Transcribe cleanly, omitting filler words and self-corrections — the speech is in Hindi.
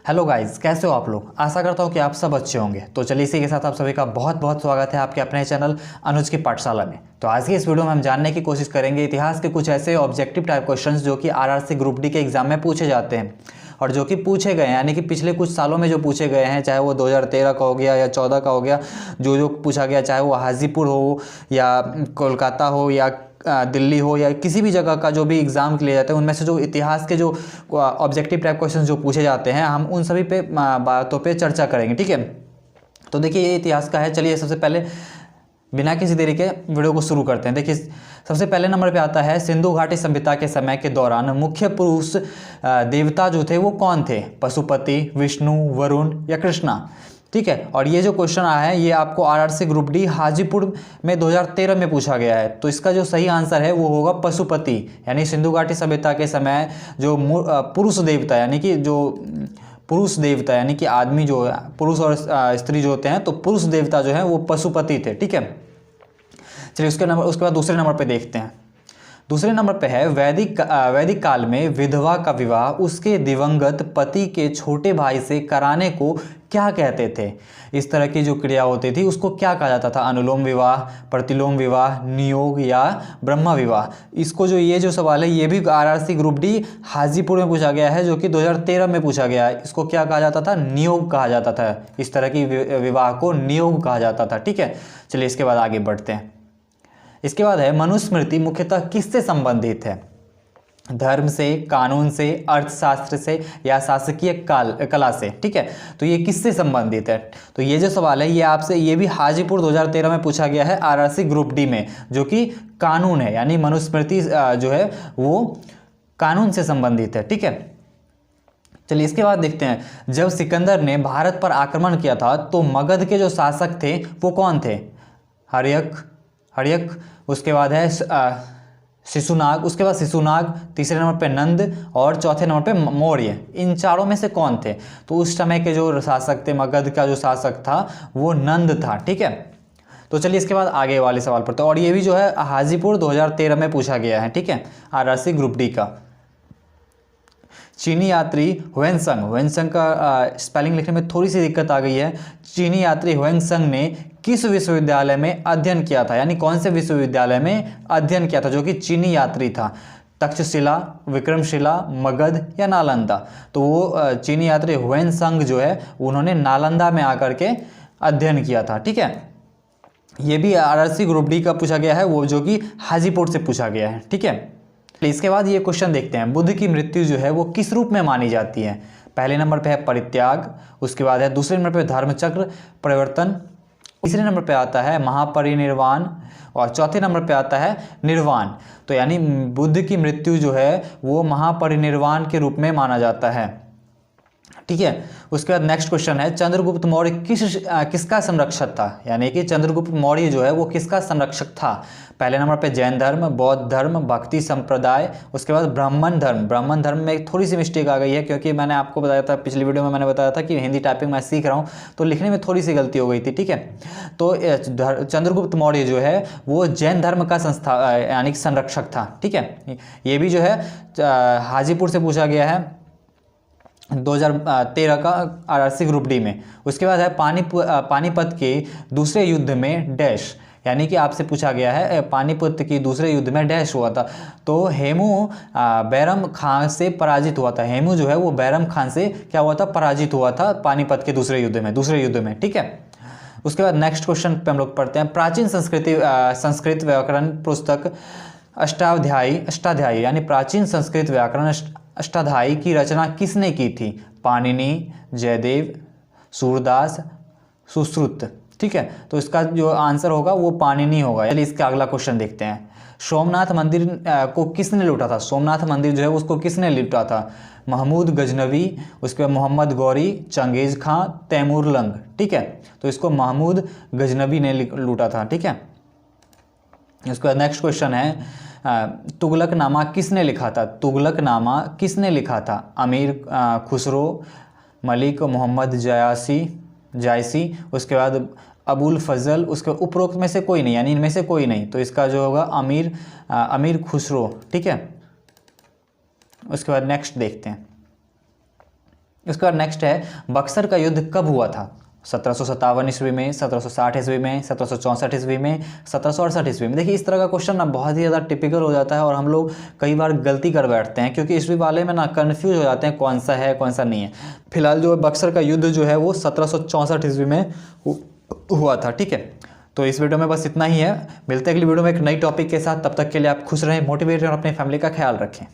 हेलो गाइस, कैसे हो आप लोग। आशा करता हूँ कि आप सब अच्छे होंगे। तो चलिए इसी के साथ आप सभी का बहुत बहुत स्वागत है आपके अपने चैनल अनुज की पाठशाला में। तो आज की इस वीडियो में हम जानने की कोशिश करेंगे इतिहास के कुछ ऐसे ऑब्जेक्टिव टाइप क्वेश्चंस जो कि आरआरसी ग्रुप डी के एग्जाम में पूछे जाते हैं और जो कि पूछे गए हैं, यानी कि पिछले कुछ सालों में जो पूछे गए हैं, चाहे वो 2013 का हो गया या 14 का हो गया, जो पूछा गया, चाहे वो हाजीपुर हो या कोलकाता हो या दिल्ली हो या किसी भी जगह का जो भी एग्ज़ाम लिए जाते हैं, उनमें से जो इतिहास के जो ऑब्जेक्टिव टाइप क्वेश्चन जो पूछे जाते हैं, हम उन सभी पे बातों पे चर्चा करेंगे। ठीक है, तो देखिए ये इतिहास का है। चलिए सबसे पहले बिना किसी देरी के वीडियो को शुरू करते हैं। देखिए सबसे पहले नंबर पे आता है, सिंधु घाटी सभ्यता के समय के दौरान मुख्य पुरुष देवता जो थे वो कौन थे? पशुपति, विष्णु, वरुण या कृष्णा। ठीक है, और ये जो क्वेश्चन आया है ये आपको आरआरसी ग्रुप डी हाजीपुर में 2013 में पूछा गया है। तो इसका जो सही आंसर है वो होगा पशुपति, यानी सिंधु घाटी सभ्यता के समय जो पुरुष देवता, यानी कि जो पुरुष देवता, यानी कि आदमी जो है, पुरुष और स्त्री जो होते हैं, तो पुरुष देवता जो है वो पशुपति थे। ठीक है, चलिए उसके बाद दूसरे नंबर पे देखते हैं। दूसरे नंबर पे है, वैदिक काल में विधवा का विवाह उसके दिवंगत पति के छोटे भाई से कराने को क्या कहते थे? इस तरह की जो क्रिया होती थी उसको क्या कहा जाता था? अनुलोम विवाह, प्रतिलोम विवाह, नियोग या ब्रह्म विवाह। इसको ये जो सवाल है ये भी आरआरसी ग्रुप डी हाजीपुर में पूछा गया है, जो कि 2013 में पूछा गया है। इसको क्या कहा जाता था? नियोग कहा जाता था। इस तरह की विवाह को नियोग कहा जाता था। ठीक है, चलिए इसके बाद आगे बढ़ते हैं। इसके बाद है, मनुस्मृति मुख्यतः किससे संबंधित है? धर्म से, कानून से, अर्थशास्त्र से या शासकीय कला से। ठीक है, तो ये किससे संबंधित है? तो ये जो सवाल है ये आपसे, ये भी हाजीपुर 2013 में पूछा गया है आरआरसी ग्रुप डी में, जो कि कानून है, यानी मनुस्मृति जो है वो कानून से संबंधित है। ठीक है, चलिए इसके बाद देखते हैं, जब सिकंदर ने भारत पर आक्रमण किया था तो मगध के जो शासक थे वो कौन थे? हर्यक, उसके बाद है शिशुनाग, उसके बाद शिशुनाग, तीसरे नंबर पे नंद और चौथे नंबर पे मौर्य। इन चारों में से कौन थे? तो उस समय के जो शासक थे, मगध का जो शासक था वो नंद था। ठीक है, तो चलिए इसके बाद आगे वाले सवाल पर, तो और ये भी जो है हाजीपुर 2013 में पूछा गया है। ठीक है, आरआरसी ग्रुप डी का। चीनी यात्री ह्वेनसंग का स्पेलिंग लिखने में थोड़ी सी दिक्कत आ गई है। चीनी यात्री ह्वेनसंग ने किस विश्वविद्यालय में अध्ययन किया था, यानी कौन से विश्वविद्यालय में अध्ययन किया था जो कि चीनी यात्री था? तक्षशिला, विक्रमशिला, मगध या नालंदा। तो वो चीनी यात्री ह्वेनसंग जो है उन्होंने नालंदा में आकर के अध्ययन किया था। ठीक है, ये भी आरआरसी ग्रुप डी का पूछा गया है, वो जो कि हाजीपुर से पूछा गया है। ठीक है, इसके बाद ये क्वेश्चन देखते हैं, बुद्ध की मृत्यु जो है वो किस रूप में मानी जाती है? पहले नंबर पे है परित्याग, उसके बाद है दूसरे नंबर पे धर्मचक्र परिवर्तन, तीसरे नंबर पे आता है महापरिनिर्वाण और चौथे नंबर पे आता है निर्वाण। तो यानी बुद्ध की मृत्यु जो है वो महापरिनिर्वाण के रूप में माना जाता है। ठीक है, उसके बाद नेक्स्ट क्वेश्चन है, चंद्रगुप्त मौर्य किसका संरक्षक था? यानी कि चंद्रगुप्त मौर्य जो है वो किसका संरक्षक था? पहले नंबर पे जैन धर्म, बौद्ध धर्म, भक्ति संप्रदाय, उसके बाद ब्राह्मण धर्म में थोड़ी सी मिस्टेक आ गई है, क्योंकि मैंने आपको बताया था, पिछली वीडियो में मैंने बताया था कि हिंदी टाइपिंग मैं सीख रहा हूँ तो लिखने में थोड़ी सी गलती हो गई थी। ठीक है, तो चंद्रगुप्त मौर्य जो है वो जैन धर्म का यानी संरक्षक था। ठीक है, ये भी जो है हाजीपुर से पूछा गया है 2013 का आरआरसी ग्रुप डी में। उसके बाद है पानीपत के दूसरे युद्ध में डैश, यानी कि आपसे पूछा गया है पानीपत की दूसरे युद्ध में डैश हुआ था। तो हेमू बैरम खान से पराजित हुआ था। हेमू जो है वो बैरम खान से क्या हुआ था? पराजित हुआ था पानीपत के दूसरे युद्ध में। ठीक है, उसके बाद नेक्स्ट क्वेश्चन पे हम लोग पढ़ते हैं, प्राचीन संस्कृत व्याकरण पुस्तक अष्टाध्यायी यानी प्राचीन संस्कृत व्याकरण अष्टाध्यायी की रचना किसने की थी? पाणिनि, जयदेव, सूरदास, सुश्रुत। ठीक है, तो इसका जो आंसर होगा वो पाणिनि होगा। चलिए इसका अगला क्वेश्चन देखते हैं, सोमनाथ मंदिर को किसने लूटा था? सोमनाथ मंदिर जो है उसको किसने लूटा था? महमूद गजनवी, उसके बाद मोहम्मद गौरी, चंगेज खां, तैमूर लंग। ठीक है, तो इसको महमूद गजनवी ने लूटा था। ठीक है, उसके बाद नेक्स्ट क्वेश्चन है, तुगलकनामा किसने लिखा था? तुगलकनामा किसने लिखा था? अमीर खुसरो, मलिक मोहम्मद जायसी, उसके बाद अबुल फजल, उसके उपरोक्त में से कोई नहीं, यानी इनमें से कोई नहीं। तो इसका जो होगा अमीर खुसरो। ठीक है, उसके बाद नेक्स्ट देखते हैं, इसके बाद नेक्स्ट है बक्सर का युद्ध कब हुआ था? 1757 ईस्वी में, 1760 ईस्वी में, 1764 ईस्वी में, 1768 ईस्वी में। देखिए इस तरह का क्वेश्चन ना बहुत ही ज़्यादा टिपिकल हो जाता है और हम लोग कई बार गलती कर बैठते हैं क्योंकि ईस्वी वाले में ना कन्फ्यूज हो जाते हैं कौन सा है कौन सा नहीं है। फिलहाल जो बक्सर का युद्ध जो है वो 1764 ईस्वी में हुआ था। ठीक है, तो इस वीडियो में बस इतना ही है। मिलते हैं अगली वीडियो में एक नई टॉपिक के साथ। तब तक के लिए आप खुश रहें, मोटिवेट रहें और अपनी फैमिली का ख्याल रखें।